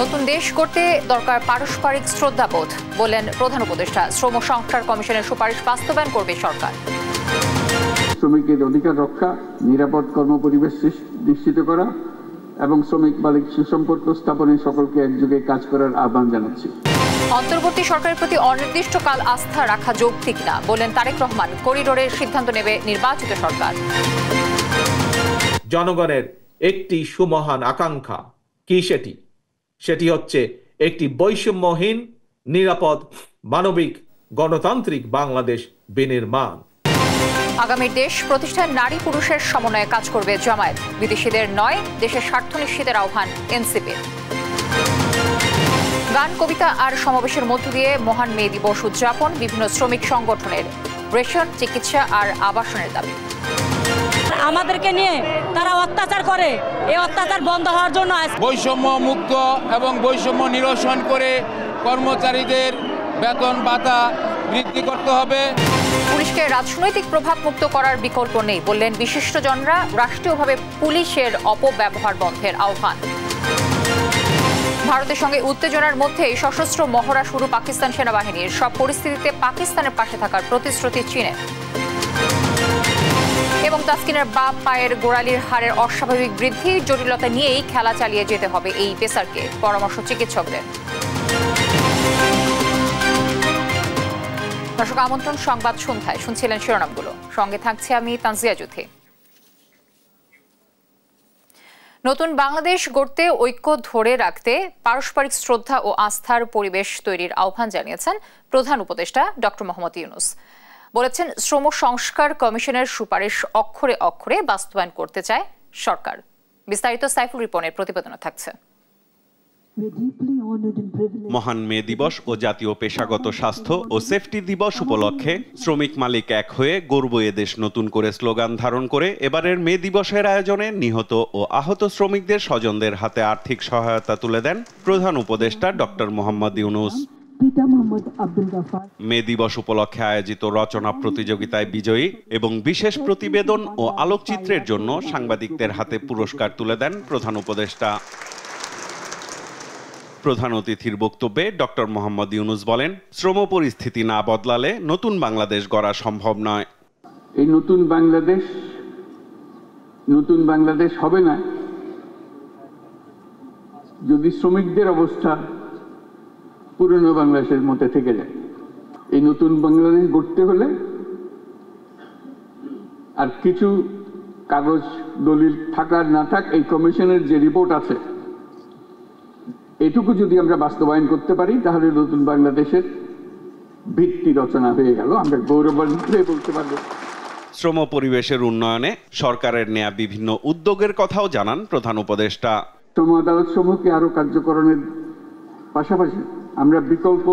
নতুন দেশ করতে দরকার পারস্পরিক শ্রদ্ধাবোধ বললেন প্রধান উপদেষ্টা। শ্রম সংস্কার কমিশনের সুপারিশ বাস্তবায়ন করবে সরকার। শ্রমিকের অধিকার রক্ষা, নিরাপদ কর্মপরিবেশ নিশ্চিত করা এবং শ্রমিক মালিক সুসম্পর্ক স্থাপনে সকলকে একযোগে কাজ করার আহ্বান জানাচ্ছি। অন্তর্বর্তী সরকারের প্রতি অনির্দিষ্টকাল আস্থা রাখা যৌক্তিক না বললেন তারেক রহমান। করিডোরের সিদ্ধান্ত নেবে নির্বাচিত সরকার। জনগণের একটি সুমহান আকাঙ্ক্ষা কি সেটি হচ্ছে একটি বৈষম্যহীন, নিরাপদ, মানবিক, গণতান্ত্রিক বাংলাদেশ বিনির্মাণ। আগামীর দেশ প্রতিষ্ঠান নারী পুরুষের সমন্বয়ে কাজ করবে জামায়াত। বিদেশিদের নয়, দেশের স্বার্থ নিশ্চিতের আহ্বান এনসিপির। গান, কবিতা আর সমাবেশের মধ্য দিয়ে মহান মে দিবস উদযাপন। বিভিন্ন শ্রমিক সংগঠনের রেশন, চিকিৎসা আর আবাসনের দাবি। আমাদেরকে নিয়ে তারা অত্যাচার করে, এই অত্যাচার বন্ধ হওয়ার জন্য বৈষম্য মুক্ত এবং বৈষম্য নিরসন করে কর্মচারীদের বেতন ভাতা বৃদ্ধি করতে হবে। পুলিশকে রাজনৈতিক প্রভাব মুক্ত করার বিকল্প নেই বললেন বিশিষ্টজনরা। রাষ্ট্রীয়ভাবে পুলিশের অপব্যবহার বন্ধের আহ্বান। ভারতের সঙ্গে উত্তেজনার মধ্যেই সশস্ত্র মহড়া শুরু পাকিস্তান সেনাবাহিনীর। সব পরিস্থিতিতে পাকিস্তানের পাশে থাকার প্রতিশ্রুতি চীনের। এবং তাসকিনের বাম পায়ের গোড়ালির হাড়ের অস্বাভাবিক বৃদ্ধি, জটিলতা নিয়েই খেলা চালিয়ে যেতে হবে এই পেসারকে, পরামর্শ চিকিৎসকদের। দর্শক, আমন্ত্রণ সংবাদ সন্ধ্যায়। শুনছিলেন শিরোনামগুলো, সঙ্গে থাকছে আমি তানজিয়া জুথি। নতুন বাংলাদেশ গড়তে ঐক্য ধরে রাখতে পারস্পরিক শ্রদ্ধা ও আস্থার পরিবেশ তৈরির আহ্বান জানিয়েছেন প্রধান উপদেষ্টা ডক্টর মোহাম্মদ ইউনূস। বলেছেন, শ্রম সংস্কার কমিশনের সুপারিশ অক্ষরে অক্ষরে বাস্তবায়ন করতে চায় সরকার। বিস্তারিত সাইফুল রিপনের প্রতিবেদনে থাকছে। মহান মে দিবস ও জাতীয় পেশাগত স্বাস্থ্য ও সেফটি দিবস উপলক্ষে শ্রমিক মালিক এক হয়ে গর্ব এদেশ নতুন করে স্লোগান ধারণ করে এবারের মে দিবসের আয়োজনে নিহত ও আহত শ্রমিকদের স্বজনদের হাতে আর্থিক সহায়তা তুলে দেন প্রধান উপদেষ্টা ডক্টর মোহাম্মদ ইউনূস। মে দিবস উপলক্ষে আয়োজিত রচনা প্রতিযোগিতায় বিজয়ী এবং বিশেষ প্রতিবেদন ও আলোকচিত্রের জন্য সাংবাদিকদের হাতে পুরস্কার তুলে দেন প্রধান উপদেষ্টা। প্রধান অতিথির বক্তব্যে ডক্টর মোহাম্মদ ইউনূস বলেন, শ্রম পরিস্থিতি না বদলালে নতুন বাংলাদেশ গড়া সম্ভব নয়। এই নতুন বাংলাদেশ হবে না যদি শ্রমিকদের অবস্থা পুরনো বাংলাদেশের মধ্যে থেকে যায়। এই নতুন বাংলাদেশ গড়তে হলে আর কিছু কাগজ দলিল থাকার না থাক, এই কমিশনের যে রিপোর্ট আছে এটুকু যদি আমরা বাস্তবায়ন করতে পারি তাহলে নতুন বাংলাদেশের ভিত্তি রচনা হয়ে গেল, আমরা গৌরবান্বিত বলতে পারবো। শ্রম পরিবেশের উন্নয়নে সরকারের নেয়া বিভিন্ন উদ্যোগের কথাও জানান প্রধান উপদেষ্টা। শ্রম আদালত সমূহকে আরো কার্যকরণের পাশাপাশি আমরা বিকল্প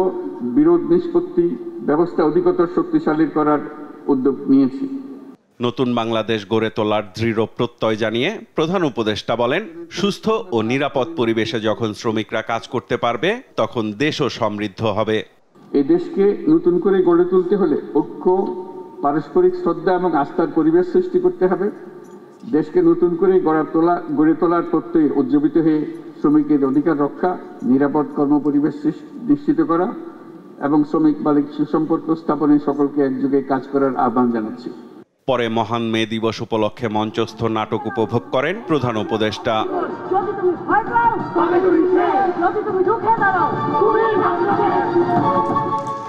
বিরোধ নিষ্পত্তি ব্যবস্থা অধিকতর শক্তিশালী করার উদ্যোগ নিয়েছি। নতুন বাংলাদেশ গড়ে তোলার দৃঢ় প্রত্যয় জানিয়ে প্রধান উপদেষ্টা বলেন, সুস্থ ও নিরাপদ পরিবেশে যখন শ্রমিকরা কাজ করতে পারবে তখন দেশও সমৃদ্ধ হবে। এই দেশকে নতুন করে গড়ে তুলতে হলে ঐক্য, পারস্পরিক শ্রদ্ধা এবং আস্থার পরিবেশ সৃষ্টি করতে হবে। দেশকে নতুন করে গড়ে তোলার প্রত্যয়ে উজ্জীবিত হয়ে শ্রমিকের অধিকার রক্ষা, নিরাপদ কর্মপরিবেশ নিশ্চিত করা এবং শ্রমিক মালিক সুসম্পর্ক স্থাপনে সকলকে একযোগে কাজ করার আহ্বান জানাচ্ছি। পরে মহান মে দিবস উপলক্ষে মঞ্চস্থ নাটক উপভোগ করেন প্রধান উপদেষ্টা।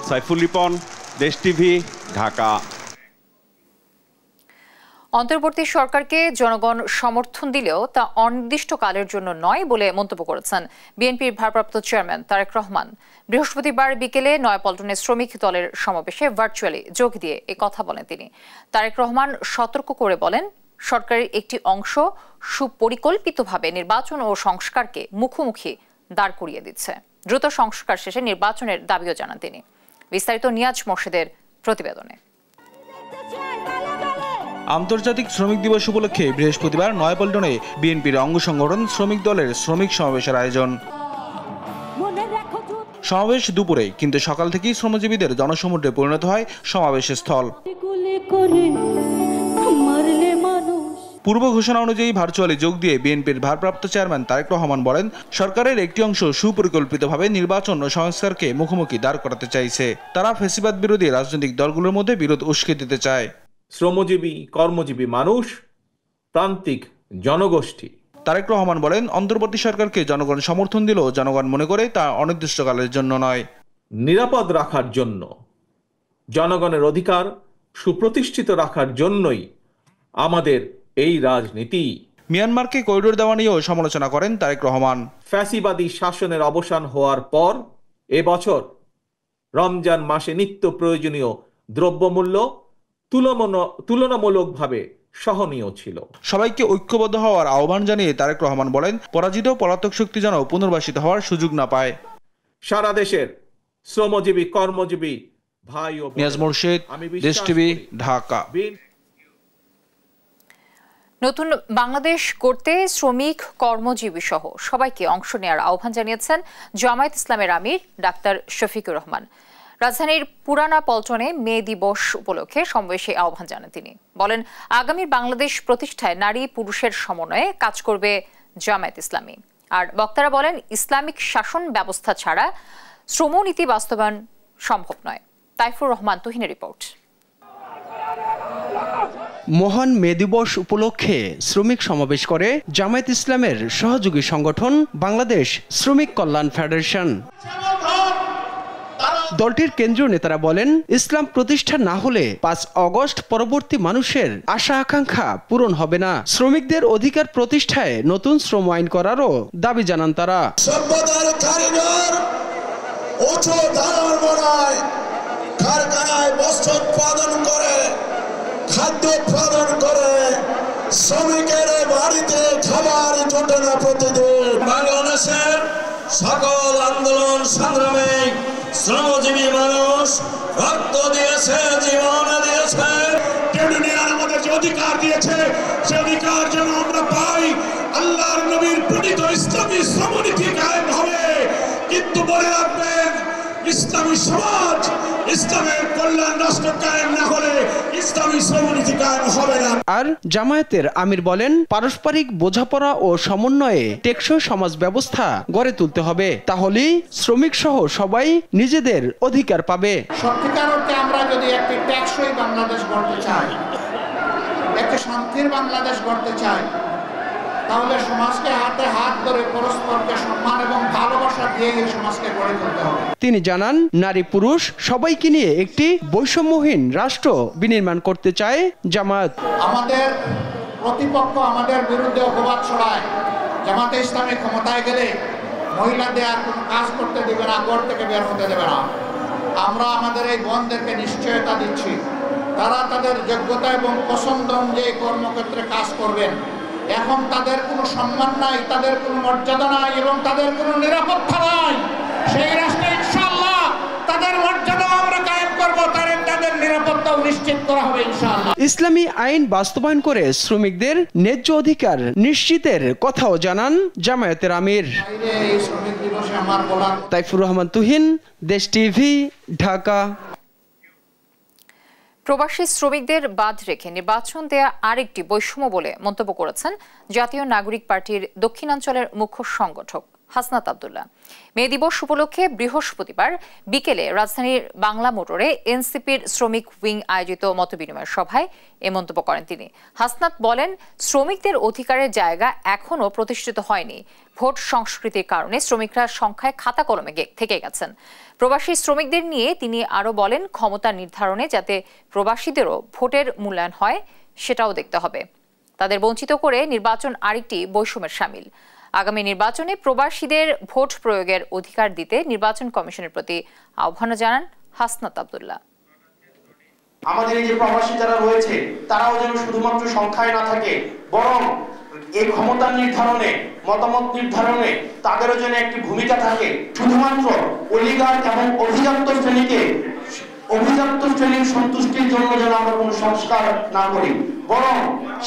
সাইফুল রিপন, দেশ টিভি, ঢাকা। অন্তর্বর্তী সরকারকে জনগণ সমর্থন দিলেও তা অনির্দিষ্টকালের জন্য নয় বলে মন্তব্য করেছেন বিএনপির ভারপ্রাপ্ত চেয়ারম্যান তারেক রহমান। বৃহস্পতিবার বিকেলে নয়াপল্টনে শ্রমিক দলের সমাবেশে ভার্চুয়ালি যোগ দিয়ে এ কথা বলেন তিনি। তারেক রহমান সতর্ক করে বলেন, সরকারের একটি অংশ সুপরিকল্পিতভাবে নির্বাচন ও সংস্কারকে মুখোমুখি দাঁড় করিয়ে দিচ্ছে। দ্রুত সংস্কার শেষে নির্বাচনের দাবিও জানান তিনি। বিস্তারিত নিয়াজ মোর্শেদের প্রতিবেদনে। আন্তর্জাতিক শ্রমিক দিবস উপলক্ষে বৃহস্পতিবার নয়াপল্টনে বিএনপির অঙ্গ সংগঠন শ্রমিক দলের শ্রমিক সমাবেশের আয়োজন। সমাবেশ দুপুরে, কিন্তু সকাল থেকেই শ্রমজীবীদের জনসমুদ্রে পরিণত হয় সমাবেশের স্থল। পূর্ব ঘোষণা অনুযায়ী ভার্চুয়ালি যোগ দিয়ে বিএনপির ভারপ্রাপ্ত চেয়ারম্যান তারেক রহমান বলেন, সরকারের একটি অংশ সুপরিকল্পিতভাবে নির্বাচন ও সংস্কারকে মুখোমুখি দাঁড় করাতে চাইছে। তারা ফ্যাসিবাদ বিরোধী রাজনৈতিক দলগুলোর মধ্যে বিরোধ উস্কে দিতে চায়। শ্রমজীবী, কর্মজীবী মানুষ, প্রান্তিক জনগোষ্ঠী। তারেক রহমান বলেন, অন্তর্বর্তী সরকারকে জনগণ সমর্থন দিলেও জনগণ মনে করে তা অনির্দিষ্টকালের জন্য নয়, নিরাপদ রাখার জন্য, জনগণের অধিকার সুপ্রতিষ্ঠিত রাখার জন্যই আমাদের এই রাজনীতি। মিয়ানমারকে করিডোর দেওয়া নিয়েও সমালোচনা করেন তারেক রহমান। ফ্যাসিবাদী শাসনের অবসান হওয়ার পর এবছর রমজান মাসে নিত্য প্রয়োজনীয় দ্রব্যমূল্য তুলনামূলকভাবে সহনীয় ছিল। সবাইকে ঐক্যবদ্ধ হওয়ার আহ্বান জানিয়ে তারেক রহমান বলেন, পরাজিত পলাতক শক্তি যেন পুনর্বাসিত হওয়ার সুযোগ না পায়। সারা দেশের শ্রমজীবী, কর্মজীবী ভাই ও নিয়াজ মুর্শিদ, দেশ টিভি, ঢাকা। নতুন বাংলাদেশ গড়তে শ্রমিক, কর্মজীবী সহ সবাইকে অংশ নেওয়ার আহ্বান জানিয়েছেন জামায়াত ইসলামের আমির ডাক্তার শফিকুর রহমান। রাজধানীর পুরানা পল্টনে মে দিবস উপলক্ষে সমাবেশে আহ্বান জানান তিনি। বলেন, আগামী বাংলাদেশ প্রতিষ্ঠায় নারী পুরুষের সমন্বয়ে কাজ করবে জামায়াত ইসলামী। আর বক্তারা বলেন, ইসলামিক শাসন ব্যবস্থা ছাড়া শ্রমনীতি বাস্তবায়ন সম্ভব নয়। তাইফুর রহমান তুহিনের রিপোর্ট। মহান মে দিবস উপলক্ষে শ্রমিক সমাবেশ করে জামায়াত ইসলামের সহযোগী সংগঠন বাংলাদেশ শ্রমিক কল্যাণ ফেডারেশন। দলটির কেন্দ্রীয় নেতারা বলেন, ইসলাম প্রতিষ্ঠা না হলে 5 আগস্ট পরবর্তী মানুষের আশা আকাঙ্ক্ষা পূরণ হবে না। শ্রমিকদের অধিকার প্রতিষ্ঠায় নতুন শ্রম আইন করারও দাবি জানান তারা। সভ্যতার কারিগর উঁচু ধারণ বনায় কারখানায় বস্ত্র উৎপাদন করে, খাদ্য উৎপাদন করে, শ্রমিকের বাড়িতে খাবার জোটে না প্রতিদিন। বাংলাদেশের সকল আন্দোলন সংগ্রামে শ্রমজীবী মানুষ রক্ত দিয়েছে, জীবন দিয়েছে। ইউনিয়ন আমাদের যে অধিকার দিয়েছে, সে অধিকার যেন আমরা পাই। আল্লাহর নবীর প্রণীত ইসলামী শ্রমনীতি কায়েম হবে, কিন্তু মনে রাখবেন, ইসলামী সমাজ, ইসলামের কল্যাণ রাষ্ট্র কায়েম না হলে ইসলামী শ্রমনীতি কায়েম হবে না। আর জামায়াতের আমির বলেন, পারস্পরিক বোঝাপড়া ও সমন্বয়ে টেকসই সমাজ ব্যবস্থা গড়ে তুলতে হবে, তাহলেই শ্রমিক সহ সবাই নিজেদের অধিকার পাবে। সত্যিকার অর্থে আমরা যদি একটি টেকসই বাংলাদেশ গড়তে চাই, একটি শান্তির বাংলাদেশ গড়তে চাই, তাহলে সমাজকে হাতে হাত ধরে পরস্পরকে সম্মান এবং ভালোবাসা দিয়ে এই সমাজকে গড়ে তুলতে হবে। তিনি জানান, নারী পুরুষ সবাইকে নিয়ে একটি বৈষম্যহীন রাষ্ট্র বিনির্মাণ করতে চায় জামায়াত। আমাদের প্রতিপক্ষ আমাদের বিরুদ্ধে অপবাদ ছড়ায়, জামাতে ইসলামী ক্ষমতায় গেলে মহিলাদের আর কোনো কাজ করতে দেবে না, ঘর থেকে বের হতে দেবে না। আমরা আমাদের এই বোনদেরকে নিশ্চয়তা দিচ্ছি, তারা তাদের যোগ্যতা এবং পছন্দ অনুযায়ী কর্মক্ষেত্রে কাজ করবেন। এখন তাদের কোনো সম্মান নাই, তাদের কোনো মর্যাদা নাই এবং তাদের কোনো নিরাপত্তা নাই। সেই রাষ্ট্রে ইনশাআল্লাহ তাদের মর্যাদা আমরা কায়েম করব, তাদের নিরাপত্তাও নিশ্চিত করা হবে ইনশাআল্লাহ। ইসলামী আইন বাস্তবায়ন করে শ্রমিকদের ন্যায্য অধিকার নিশ্চিতের কথাও জানান জামায়াতের আমির। এই শ্রমিক দিবসে আমার বলার। তাইফুর রহমান তুহিন, দেশ টিভি, ঢাকা। প্রবাসী শ্রমিকদের বাদ রেখে নির্বাচন দেয়া আরেকটি বৈষম্য বলে মন্তব্য করেছেন জাতীয় নাগরিক পার্টির দক্ষিণাঞ্চলের মুখ্য সংগঠক হাসনাত আব্দুল্লাহ। মে দিবস উপলক্ষে বৃহস্পতিবার বিকেলে রাজধানীর বাংলা মোটরে এনসিপির শ্রমিক উইং আয়োজিত মতবিনিময় সভায় এ মন্তব্য করেন তিনি। হাসনাত বলেন, শ্রমিকদের অধিকারের জায়গা এখনও প্রতিষ্ঠিত হয়নি। ভোট সংস্কৃতির কারণে শ্রমিকরা সংখ্যায় খাতা কলমে থেকে গেছেন। প্রবাসী শ্রমিকদের নিয়ে তিনি আরও বলেন, ক্ষমতা নির্ধারণে যাতে প্রবাসীদেরও ভোটের মূল্যায়ন হয় সেটাও দেখতে হবে। তাদের বঞ্চিত করে নির্বাচন আরেকটি বৈষম্যের শামিল। আগামী নির্বাচনে প্রবাসীদের ভোট প্রয়োগের অধিকার দিতে নির্বাচন কমিশনের প্রতি আহ্বান জানান হাসনাত আব্দুল্লাহ। আমাদের এই যে প্রবাসী যারা রয়েছে, তারাও যেন শুধুমাত্র সংখ্যায় না থাকে, বরং এই ক্ষমতা নির্ধারণে, মতামত নির্ধারণে তাদেরও যেন একটি ভূমিকা থাকে। শুধুমাত্র অলিগার্ড এবং অভিজাত শ্রেণীর সন্তুষ্টির জন্য যেন আমরা কোনো সংস্কার না করি, বরং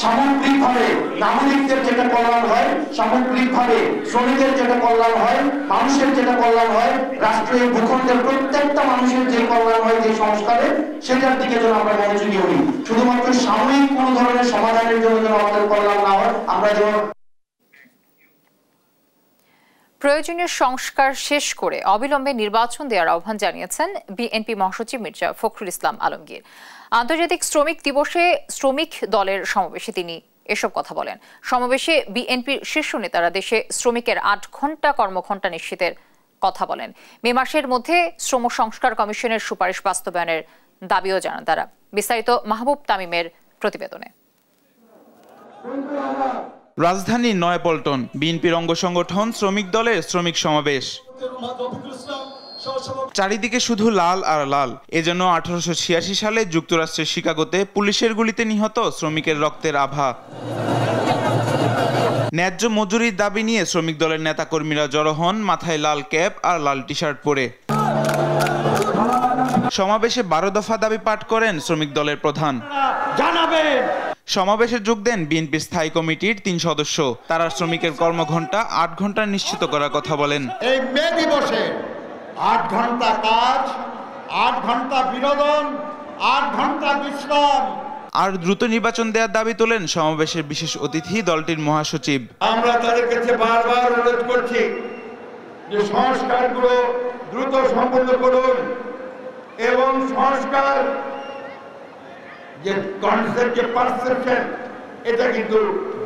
সামগ্রিকভাবে নাগরিকদের যেটা কল্যাণ হয়, সামগ্রিকভাবে শ্রমিকের যেটা কল্যাণ হয়, মানুষের যেটা কল্যাণ হয়, রাষ্ট্রীয় ভূখণ্ডের প্রত্যেকটা মানুষের যে কল্যাণ হয় যে সংস্কারে, সেটার দিকে যেন আমরা মনোযোগী হই। শুধুমাত্র সাময়িক কোনো ধরনের সমাধানের জন্য যেন আমাদের কল্যাণ না হয়, আমরা যেন প্রয়োজনীয় সংস্কার শেষ করে অবিলম্বে নির্বাচন দেওয়ার আহ্বান জানিয়েছেন বিএনপি মহাসচিব মির্জা ফখরুল ইসলাম আলমগীর। আন্তর্জাতিক শ্রমিক দিবসে শ্রমিক দলের সমাবেশে তিনি এসব কথা বলেন। সমাবেশে বিএনপির শীর্ষ নেতারা দেশে শ্রমিকের 8 ঘন্টা কর্মঘণ্টা নিশ্চিতের কথা বলেন। মে মাসের মধ্যে শ্রম সংস্কার কমিশনের সুপারিশ বাস্তবায়নের দাবিও জানান তারা। বিস্তারিত মাহবুব তামিমের প্রতিবেদনে। রাজধানীর নয়াপল্টন বিএনপির অঙ্গ সংগঠন শ্রমিক দলের শ্রমিক সমাবেশ। চারিদিকে শুধু লাল আর লাল। এজন্য 1886 সালে যুক্তরাষ্ট্রের শিকাগোতে পুলিশের গুলিতে নিহত শ্রমিকের রক্তের আভা। ন্যায্য মজুরির দাবি নিয়ে শ্রমিক দলের নেতাকর্মীরা জড়ো হন, মাথায় লাল ক্যাপ আর লাল টি শার্ট পরে। সমাবেশে 12 দফা দাবি পাঠ করেন শ্রমিক দলের প্রধান। সমাবেশে যোগ দেন বিএনপির স্থায়ী কমিটির 3 সদস্য। তারা শ্রমিকের কর্মঘণ্টা 8 ঘন্টা নিশ্চিত করার কথা বলেন। এই মে দিবসে 8 ঘন্টা কাজ, 8 ঘন্টা বিনোদন, 8 ঘন্টা বিশ্রাম আর দ্রুত নির্বাচন দেওয়ার দাবি তোলেন সমাবেশের বিশেষ অতিথি দলটির মহাসচিব। আমরা তাদের কাছে বারবার অনুরোধ করছি যে সংস্কারগুলো দ্রুত সম্পন্ন করুন এবং সংস্কার যে কনসেপ্ট, যে পারসেপশন, এটা কিন্তু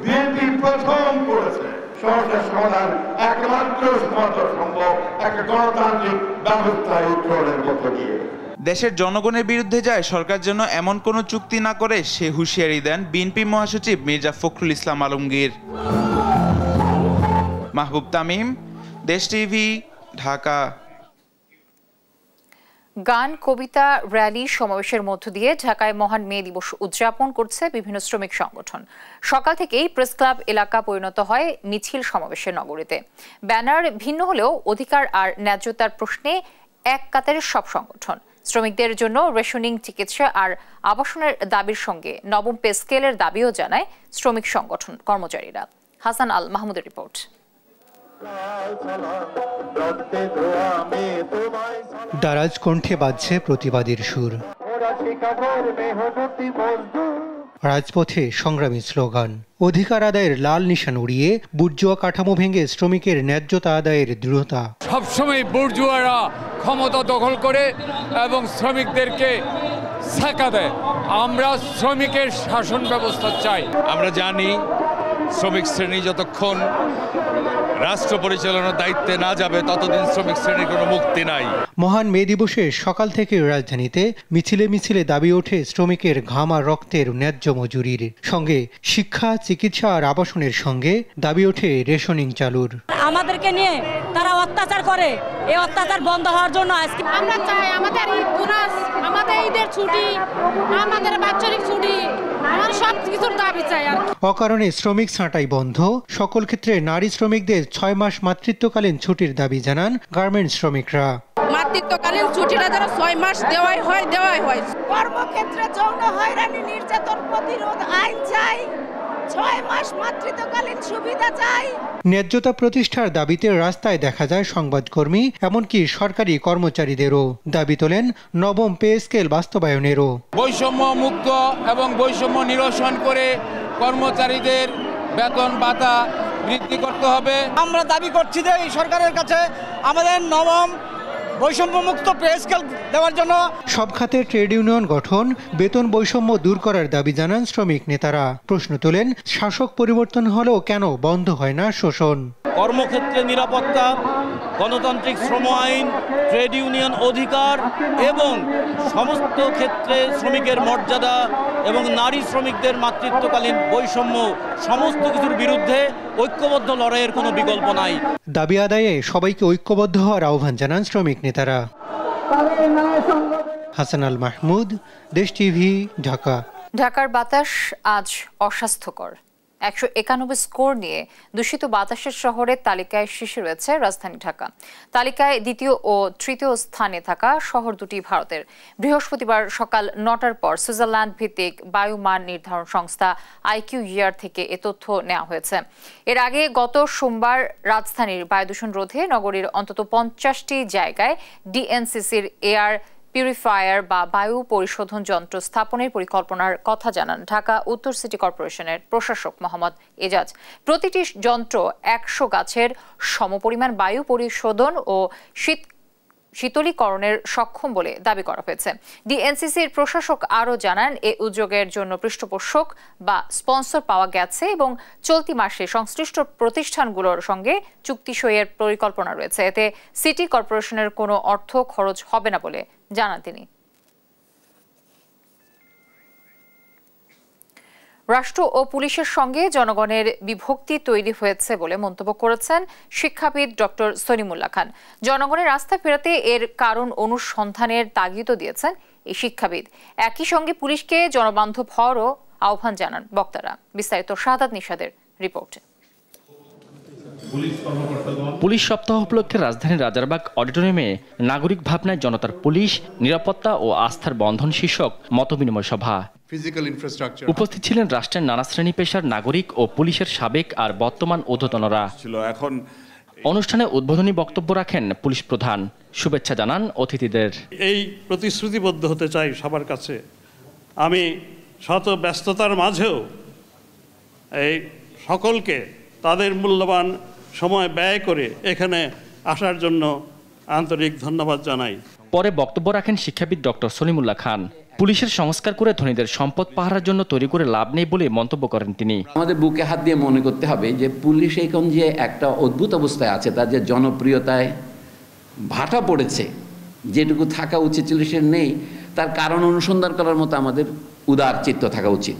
বিএনপি প্রথম করেছে। সমস্যার সমাধান একমাত্র সমাধান সম্ভব একটা গণতান্ত্রিক ব্যবস্থা উত্তরণের মধ্য দিয়ে। দেশের জনগণের বিরুদ্ধে যায় সরকার যেন এমন কোনো চুক্তি না করে সে হুঁশিয়ারি দেন বিএনপি মহাসচিব মির্জা ফখরুল ইসলাম আলমগীর। মাহবুব তামিম, দেশ টিভি, ঢাকা। গান, কবিতা, র্যালি, সমাবেশের মধ্য দিয়ে ঢাকায় মহান মে দিবস উদযাপন করছে বিভিন্ন শ্রমিক সংগঠন। সকাল থেকেই প্রেস ক্লাব এলাকা পরিণত হয় মিছিল সমাবেশের নগরীতে। ব্যানার ভিন্ন হলেও অধিকার আর ন্যায্যতার প্রশ্নে এক কাতারে সব সংগঠন। শ্রমিকদের জন্য রেশনিং, চিকিৎসা আর আবাসনের দাবির সঙ্গে নবম পে স্কেলের দাবিও জানায় শ্রমিক সংগঠন কর্মচারীরা। হাসান আল মাহমুদের রিপোর্ট। দারাজ কণ্ঠে বাজছে প্রতিবাদের সুর, রাজপথে সংগ্রামী স্লোগান। অধিকার আদায়ের লাল নিশান উড়িয়ে বুর্জুয়া কাঠামো ভেঙে শ্রমিকের ন্যায্যতা আদায়ের দৃঢ়তা। সবসময় বুর্জুয়ারা ক্ষমতা দখল করে এবং শ্রমিকদেরকে ছাকা দেয়। আমরা শ্রমিকের শাসন ব্যবস্থা চাই। আমরা জানি শ্রমিক শ্রেণী যতক্ষণ রাষ্ট্র পরিচালনার দায়িত্বে না যাবে ততদিন শ্রমিক শ্রেণীর কোনো মুক্তি নাই। মহান মে দিবসে সকাল থেকে রাজধানীতে মিছিলে মিছিলে দাবি ওঠে শ্রমিকের ঘাম আর রক্তের ন্যায্য মজুরির। সঙ্গে শিক্ষা, চিকিৎসা আর আবাসনের সঙ্গে দাবি ওঠে রেশনিং চালুর। আমাদেরকে নিয়ে তারা অত্যাচার করে, এই অত্যাচার বন্ধ হওয়ার জন্য আজকে আমরা চাই আমাদের ঈদ বোনাস, আমাদের ঈদের ছুটি, আমাদের বাৎসরিক ছুটি, আমার সব কিছুর দাবি চাই। আর অকারণে শ্রমিক ছাঁটাই বন্ধ, সকল ক্ষেত্রে নারী শ্রমিকদের 6 মাস মাতৃত্বকালীন ছুটির দাবি জানান গার্মেন্টস শ্রমিকরা। মাতৃত্বকালীন ছুটিটা যেন 6 মাস দেওয়াই হয়। কর্মক্ষেত্রে যৌন হয়রানি, নির্যাতন প্রতিরোধ আইন চাই, 6 মাস মাতৃত্বকালীন সুবিধা চাই। ন্যায্যতা প্রতিষ্ঠার দাবিতে রাস্তায় দেখা যায় সংবাদকর্মী, এমনকি সরকারি কর্মচারীদেরও। দাবি তোলেন নবম পে স্কেল বাস্তবায়নেরও। বৈষম্য মুক্ত এবং বৈষম্য নিরসন করে কর্মচারীদের বেতন ভাতা বৃদ্ধি করতে হবে। আমরা দাবি করছি যে এই সরকারের কাছে আমাদের নবম বৈষম্যমুক্ত পে স্কেল দেওয়ার জন্য। সব খাতে ট্রেড ইউনিয়ন গঠন, বেতন বৈষম্য দূর করার দাবি জানান শ্রমিক নেতারা। প্রশ্ন তোলেন, শাসক পরিবর্তন হলেও কেন বন্ধ হয় না শোষণ? কর্মক্ষেত্রে নিরাপত্তা, গণতান্ত্রিক শ্রম আইন, ট্রেড ইউনিয়ন অধিকার এবং সমস্ত ক্ষেত্রে শ্রমিকের মর্যাদা এবং নারী শ্রমিকদের মাতৃত্বকালীন বৈষম্য, সমস্ত কিছুর বিরুদ্ধে ঐক্যবদ্ধ লড়াইয়ের কোনো বিকল্প নাই। দাবি আদায়ে সবাইকে ঐক্যবদ্ধ হওয়ার আহ্বান জানান শ্রমিক নেতারা। হাসান আল মাহমুদ, দেশ টিভি, ঢাকা। ঢাকার বাতাস আজ অস্বাস্থ্যকর। 191 স্কোর নিয়ে দূষিত বাতাসের শহরের তালিকায় শীর্ষে রয়েছে রাজধানী ঢাকা। তালিকায় দ্বিতীয় ও তৃতীয় স্থানে থাকা শহর দুটি ভারতের। বৃহস্পতিবার সকাল 9টার পর সুইজারল্যান্ড ভিত্তিক বায়ু মান নির্ধারণ সংস্থা IQER থেকে এ তথ্য নেওয়া হয়েছে। এর আগে গত সোমবার রাজধানীর বায়ু দূষণ রোধে নগরীর অন্তত 50টি জায়গায় ডিএনসিসির এয়ার পিউরিফায়ার বা বায়ু পরিশোধন যন্ত্র স্থাপনের পরিকল্পনার কথা জানান ঢাকা উত্তর সিটি কর্পোরেশনের প্রশাসক মোহাম্মদ এজাজ। প্রতিটি যন্ত্র 100 গাছের সমপরিমাণ বায়ু পরিশোধন ও শীতলীকরণের সক্ষম বলে দাবি করা হয়েছে। ডিএনসিসির প্রশাসক আরও জানান, এই উদ্যোগের জন্য পৃষ্ঠপোষক বা স্পন্সর পাওয়া গেছে এবং চলতি মাসে সংশ্লিষ্ট প্রতিষ্ঠানগুলোর সঙ্গে চুক্তি সইয়ের পরিকল্পনা রয়েছে। এতে সিটি কর্পোরেশনের কোনো অর্থ খরচ হবে না বলে জানান তিনি। রাষ্ট্র ও পুলিশের সঙ্গে জনগণের বিভক্তি তৈরি হয়েছে বলে মন্তব্য করেছেন শিক্ষাবিদ ডক্টর সলিমুল্লাহ খান। জনগণের আস্থা ফেরাতে এর কারণ অনুসন্ধানের তাগিদও দিয়েছেন এই শিক্ষাবিদ। একই সঙ্গে পুলিশকে জনবান্ধব হওয়ারও আহ্বান জানান বক্তারা। বিস্তারিত শাহাদাত নিশাদের রিপোর্টে। পুলিশ সপ্তাহ উপলক্ষে রাজধানীর রাজারবাগ অডিটোরিয়ামে নাগরিক ভাবনায় জনতার পুলিশ, নিরাপত্তা ও আস্থার বন্ধন শীর্ষক মতবিনিময় সভা। উপস্থিত ছিলেন রাষ্ট্রের নানা শ্রেণী পেশার নাগরিক ও পুলিশের সাবেক আর বর্তমান ঊর্ধ্বতনরা। অনুষ্ঠানে উদ্বোধনী বক্তব্য রাখেন পুলিশ প্রধান। শুভেচ্ছা জানান অতিথিদের। এই প্রতিশ্রুতিবদ্ধ হতে চাই সবার কাছে, আমি শত ব্যস্ততার মাঝেও এই সকলকে তাদের মূল্যবান সময় ব্যয় করে এখানে আসার জন্য আন্তরিক ধন্যবাদ জানাই। পরে বক্তব্য রাখেন শিক্ষাবিদ ডক্টর সলিমুল্লাহ খান। পুলিশের সংস্কার করে ধনীদের সম্পদ পাহারার জন্য তৈরি করে লাভ নেই বলে মন্তব্য করেন তিনি। আমাদের বুকে হাত দিয়ে মনে করতে হবে যে পুলিশ এখন যে একটা অদ্ভুত অবস্থায় আছে, তার যে জনপ্রিয়তায় ভাটা পড়েছে, যেটুকু থাকা উচিত ছিল সে নেই, তার কারণ অনুসন্ধান করার মতো আমাদের উদার চিত্ত থাকা উচিত।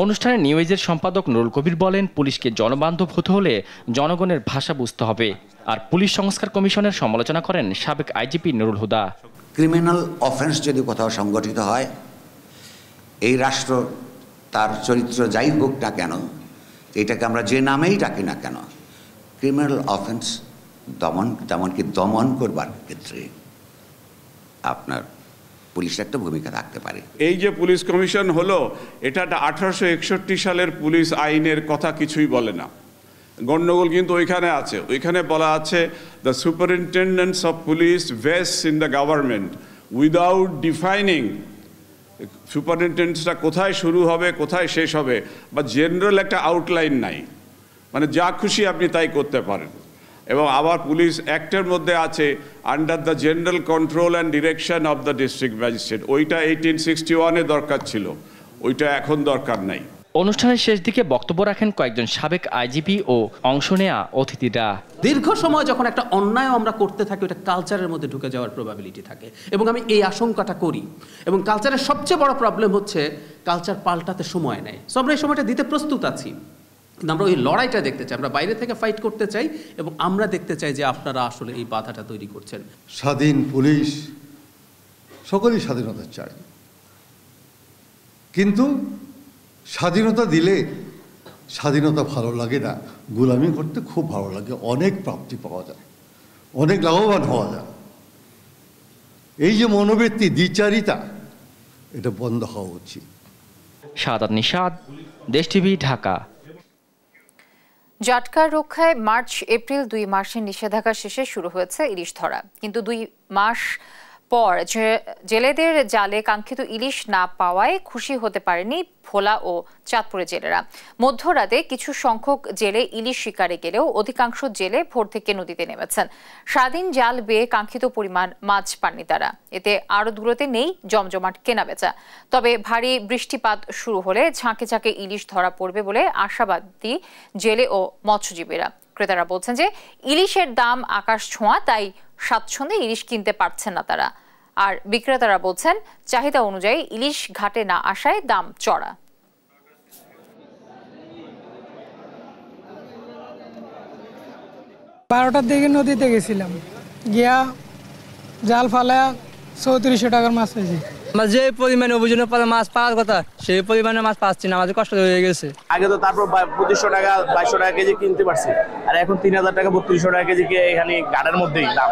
অনুষ্ঠানে নিউজের সম্পাদক নুরুল কবির বলেন, পুলিশকে জনবান্ধব হতে হলে জনগণের ভাষা বুঝতে হবে। আর পুলিশ সংস্কার কমিশনের সমালোচনা করেন সাবেক IGP Nurul Huda. Criminal offence যদি কোথাও সংগঠিত হয়, এই রাষ্ট্র তার চরিত্র যাই হোক না কেন, এটাকে আমরা যে নামেই ডাকি না কেন, ক্রিমিনাল অফেন্স তেমনকি দমন করবার ক্ষেত্রে আপনার পুলিশের একটা ভূমিকা থাকতে পারে। এই যে পুলিশ কমিশন হলো, এটা 1861 সালের পুলিশ আইনের কথা কিছুই বলে না। গণ্ডগোল কিন্তু ওইখানে আছে। ওইখানে বলা আছে, the superintendents of police vests in the government without defining সুপারিনটেন্ডেন্টসটা কোথায় শুরু হবে, কোথায় শেষ হবে, বা জেনারেল একটা আউটলাইন নাই। মানে যা খুশি আপনি তাই করতে পারেন। এবং আবার পুলিশ অ্যাক্টের মধ্যে আছে under the general control and direction of the district magistrate. ওইটা 1861-এ দরকার ছিল, ওইটা এখন দরকার নাই। অনুষ্ঠানের শেষ দিকে বক্তব্য রাখেন কয়েকজন সাবেক আইজিপি ও অংশ নেয়া অতিথিরা। দীর্ঘ সময় যখন একটা অন্যায় আমরা করতে থাকি, ওটা কালচারের মধ্যে ঢুকে যাওয়ার প্রবাবিলিটি থাকে, এবং আমি এই আশঙ্কাটা করি। এবং কালচারের সবচেয়ে বড় প্রবলেম হচ্ছে কালচার পাল্টাতে সময় নেয়। সো আমরা এই সময়টা দিতে প্রস্তুত আছি, কিন্তু আমরা ওই লড়াইটা দেখতে চাই, আমরা বাইরে থেকে ফাইট করতে চাই, এবং আমরা দেখতে চাই যে আপনারা আসলে এই বাধাটা তৈরি করছেন। স্বাধীন পুলিশ, সকলেই স্বাধীনতা চায়, কিন্তু স্বাধীনতা দিলে স্বাধীনতা ভালো লাগে না, গোলামি করতে খুব ভালো লাগে। অনেক প্রাপ্তি পাওয়া যায়, অনেক লাভবান হওয়া যায়। এই যে মনোবৃত্তি, দ্বিচারিতা, এটা বন্ধ হওয়া উচিত। শাহাদাত নিশাদ, দেশ টিভি, ঢাকা। জাটকা রক্ষায় মার্চ এপ্রিল 2 মাসের নিষেধাজ্ঞা শেষে শুরু হয়েছে ইলিশ ধরা, কিন্তু 2 মাস পর জেলেদের জালে কাঙ্ক্ষিত ইলিশ না পাওয়ায় খুশি হতে পারেনি ভোলা ও চাঁদপুরের জেলেরা। মধ্যরাতে কিছু সংখ্যক জেলে ইলিশ শিকারে গেলেও অধিকাংশ জেলে ভোর থেকে নদীতে নেমেছেন। স্বাধীন জাল বেয়ে কাঙ্ক্ষিত পরিমাণ মাছ পাননি তারা। এতে আরও দূরতে নেই জমজমাট কেনাবেচা। তবে ভারী বৃষ্টিপাত শুরু হলে ঝাঁকে ঝাঁকে ইলিশ ধরা পড়বে বলে আশাবাদী জেলে ও মৎস্যজীবীরা। ক্রেতারা বলছেন যে ইলিশের দাম আকাশ ছোঁয়া, তাই স্বাচ্ছন্দ্যে ইলিশ কিনতে পারছেন না তারা। আর বিক্রেতারা বলছেন চাহিদা অনুযায়ী ইলিশ ঘাটে না আসায় দাম চড়া। 12টার দিকে নদীতে গেছিলাম, গিয়া জাল ফালা 3400 টাকার মাছ পেয়েছি। আমরা যে পরিমাণে ওজনের পরে মাছ পাওয়ার কথা সেই পরিমাণে মাছ পাচ্ছি না, আমাদের কষ্ট হয়ে গেছে। আগে তো তারপর 2500 টাকা 2200 টাকা কেজি কিনতে পারছি, আর এখন 3000 টাকা 3200 টাকা কেজি এখানে গাড়ের মধ্যেই দাম।